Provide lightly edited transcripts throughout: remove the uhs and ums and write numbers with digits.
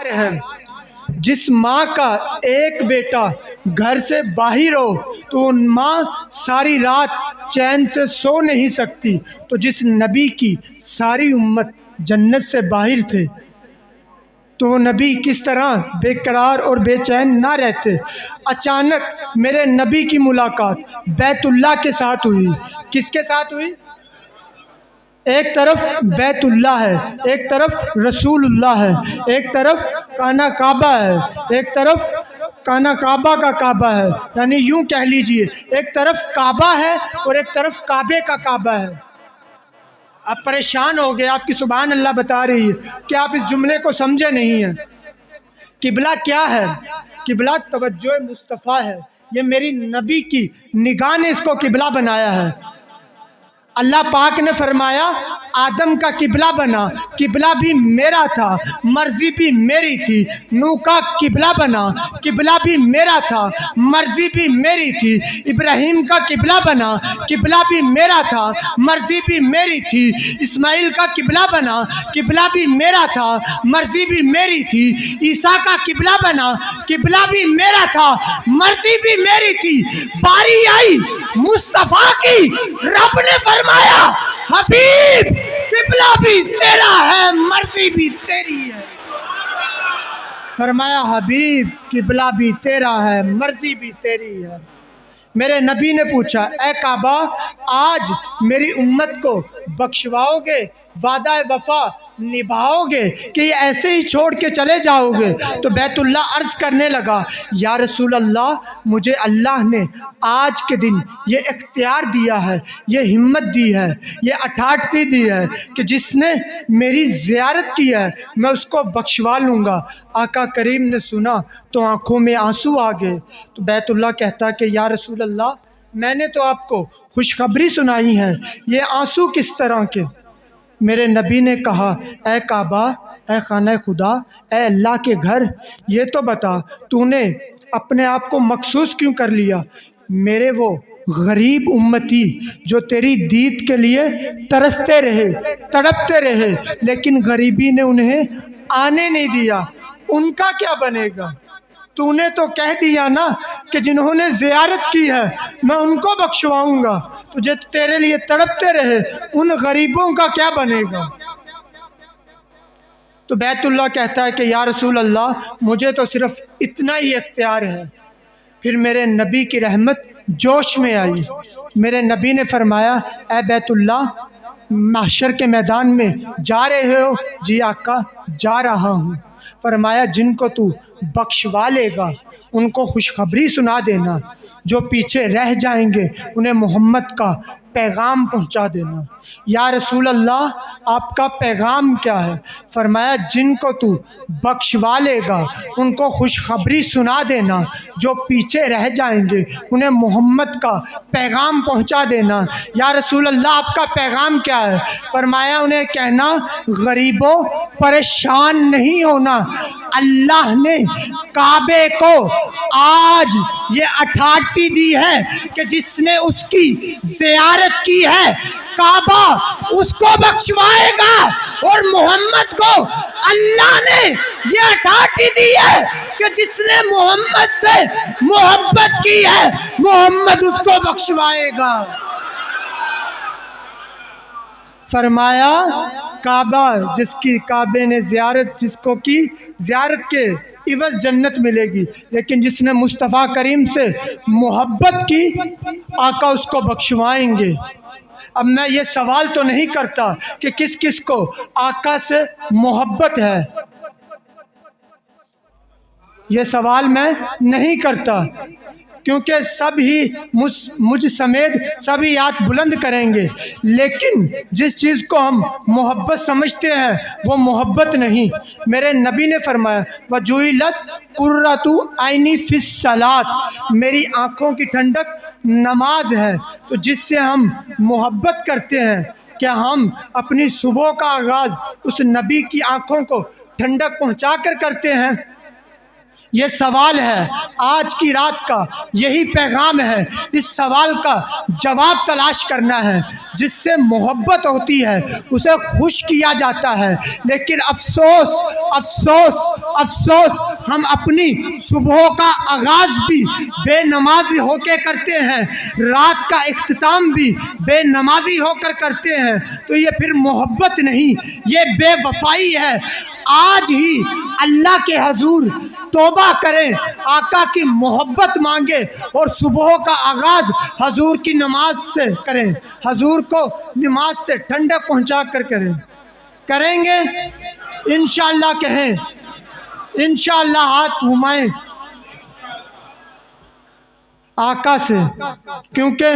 ہے جس ماں کا ایک بیٹا گھر سے باہر ہو تو وہ ماں ساری رات چین سے سو نہیں سکتی، تو جس نبی کی ساری امت جنت سے باہر تھے تو وہ نبی کس طرح بے قرار اور بے چین نہ رہتے۔ اچانک میرے نبی کی ملاقات بیت اللہ کے ساتھ ہوئی۔ کس کے ساتھ ہوئی؟ ایک طرف بیت اللہ ہے، ایک طرف رسول اللہ ہے، ایک طرف خانہ کعبہ ہے، ایک طرف خانہ کعبہ کا کعبہ ہے، یعنی یوں کہہ لیجئے ایک طرف کعبہ ہے اور ایک طرف کعبے کا کعبہ ہے۔ آپ پریشان ہو گئے، آپ کی سبحان اللہ بتا رہی ہے کہ آپ اس جملے کو سمجھے نہیں ہیں۔ قبلہ کیا ہے؟ قبلہ توجہ مصطفیٰ ہے، یہ میری نبی کی نگاہ نے اس کو قبلہ بنایا ہے۔ اللہ پاک نے فرمایا آدم کا قبلہ بنا، قبلہ بھی میرا تھا، مرضی بھی میری تھی۔ نوح کا قبلہ بنا، قبلہ بھی میرا تھا، مرضی بھی میری تھی۔ ابراہیم کا قبلہ بنا، قبلہ بھی میرا تھا، مرضی بھی میری تھی۔ اسماعیل کا قبلہ بنا، قبلہ بھی میرا تھا، مرضی بھی میری تھی۔ عیسیٰ کا قبلہ بنا، قبلہ بھی میرا تھا، مرضی بھی میری تھی۔ باری آئی مصطفیٰ کی، رب نے فرمایا حبیب قبلہ بھی تیرا ہے، مرضی بھی تیری ہے۔ فرمایا حبیب قبلہ بھی تیرا ہے، مرضی بھی تیری ہے۔ میرے نبی نے پوچھا اے کعبہ آج میری امت کو بخشواؤ گے، وعدہ وفا نبھاؤ گے کہ یہ ایسے ہی چھوڑ کے چلے جاؤ گے؟ تو بیت اللہ عرض کرنے لگا یا رسول اللہ مجھے اللہ نے آج کے دن یہ اختیار دیا ہے، یہ ہمت دی ہے، یہ اٹھاٹھی دی ہے کہ جس نے میری زیارت کی ہے میں اس کو بخشوا لوں گا۔ آقا کریم نے سنا تو آنکھوں میں آنسو آ گئے۔ تو بیت اللہ کہتا کہ یا رسول اللہ میں نے تو آپ کو خوشخبری سنائی ہے، یہ آنسو کس طرح کے؟ میرے نبی نے کہا اے کعبہ، اے خانہ خدا، اے اللہ کے گھر، یہ تو بتا تو نے اپنے آپ کو مخصوص کیوں کر لیا؟ میرے وہ غریب امتی جو تیری دید کے لیے ترستے رہے، تڑپتے رہے، لیکن غریبی نے انہیں آنے نہیں دیا، ان کا کیا بنے گا؟ تو نے تو کہہ دیا نا کہ جنہوں نے زیارت کی ہے میں ان کو بخشواؤں گا، تو جو تیرے لیے تڑپتے رہے ان غریبوں کا کیا بنے گا؟ تو بیت اللہ کہتا ہے کہ یا رسول اللہ مجھے تو صرف اتنا ہی اختیار ہے۔ پھر میرے نبی کی رحمت جوش میں آئی۔ میرے نبی نے فرمایا اے بیت اللہ محشر کے میدان میں جا رہے ہو؟ جی آقا جا رہا ہوں۔ فرمایا جن کو تو بخشوا لے گا ان کو خوشخبری سنا دینا، جو پیچھے رہ جائیں گے انہیں محمد کا پیغام پہنچا دینا۔ یا رسول اللہ آپ کا پیغام کیا ہے؟ فرمایا جن کو تو بخشوا لے گا ان کو خوشخبری سنا دینا، جو پیچھے رہ جائیں گے انہیں محمد کا پیغام پہنچا دینا۔ یا رسول اللہ آپ کا پیغام کیا ہے؟ فرمایا انہیں کہنا غریبوں پریشان نہیں ہونا، اللہ نے کعبے کو آج یہ اٹھاٹھی دی ہے کہ جس نے اس کی زیارت کی ہے کعبہ اس کو بخشوائے گا، اور محمد کو اللہ نے یہ اٹھاٹھی دی ہے کہ جس نے محمد سے محبت کی ہے محمد اس کو بخشوائے گا۔ فرمایا کعبہ جس کی کعبے نے زیارت جس کو کی زیارت کے عوض جنت ملے گی، لیکن جس نے مصطفیٰ کریم سے محبت کی آقا اس کو بخشوائیں گے۔ اب میں یہ سوال تو نہیں کرتا کہ کس کس کو آقا سے محبت ہے، یہ سوال میں نہیں کرتا کیونکہ سب ہی مجھ سمیت سب ہی ہاتھ بلند کریں گے، لیکن جس چیز کو ہم محبت سمجھتے ہیں وہ محبت نہیں۔ میرے نبی نے فرمایا وَجُعِلَتْ قُرَّةُ عَيْنِي فِي الصَّلَاةِ، میری آنکھوں کی ٹھنڈک نماز ہے۔ تو جس سے ہم محبت کرتے ہیں کیا ہم اپنی صبح کا آغاز اس نبی کی آنکھوں کو ٹھنڈک پہنچا کر کرتے ہیں؟ یہ سوال ہے آج کی رات کا، یہی پیغام ہے، اس سوال کا جواب تلاش کرنا ہے۔ جس سے محبت ہوتی ہے اسے خوش کیا جاتا ہے، لیکن افسوس افسوس افسوس ہم اپنی صبحوں کا آغاز بھی بے نمازی ہو کے کرتے ہیں، رات کا اختتام بھی بے نمازی ہو کر کرتے ہیں، تو یہ پھر محبت نہیں، یہ بے وفائی ہے۔ آج ہی اللہ کے حضور توبہ کریں، آقا کی محبت مانگیں اور صبح کا آغاز حضور کی نماز سے کریں، حضور کو نماز سے ٹھنڈک پہنچا کر کریں گے انشاءاللہ۔ کہیں انشاءاللہ، ہاتھ گھمائیں آقا سے، کیونکہ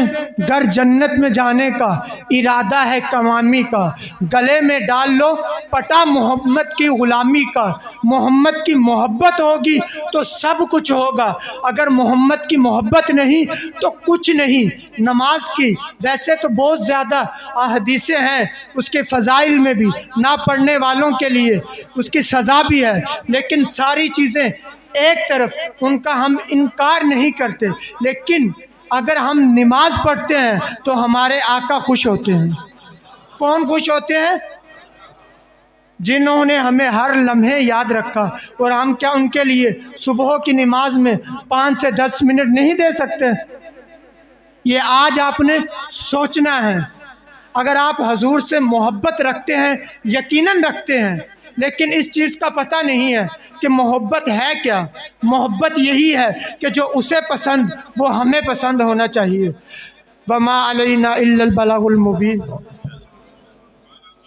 گر جنت میں جانے کا ارادہ ہے کمامی کا، گلے میں ڈال لو پٹا محمد کی غلامی کا۔ محمد کی محبت ہوگی تو سب کچھ ہوگا، اگر محمد کی محبت نہیں تو کچھ نہیں۔ نماز کی ویسے تو بہت زیادہ احادیثیں ہیں، اس کے فضائل میں بھی، نہ پڑھنے والوں کے لیے اس کی سزا بھی ہے، لیکن ساری چیزیں ایک طرف، ان کا ہم انکار نہیں کرتے، لیکن اگر ہم نماز پڑھتے ہیں تو ہمارے آقا خوش ہوتے ہیں۔ کون خوش ہوتے ہیں؟ جنہوں نے ہمیں ہر لمحے یاد رکھا، اور ہم کیا ان کے لیے صبح کی نماز میں 5 سے 10 منٹ نہیں دے سکتے؟ یہ آج آپ نے سوچنا ہے۔ اگر آپ حضور سے محبت رکھتے ہیں، یقیناً رکھتے ہیں، لیکن اس چیز کا پتہ نہیں ہے کہ محبت ہے کیا۔ محبت یہی ہے کہ جو اسے پسند وہ ہمیں پسند ہونا چاہیے۔ وما علینا الا البلاغ المبین۔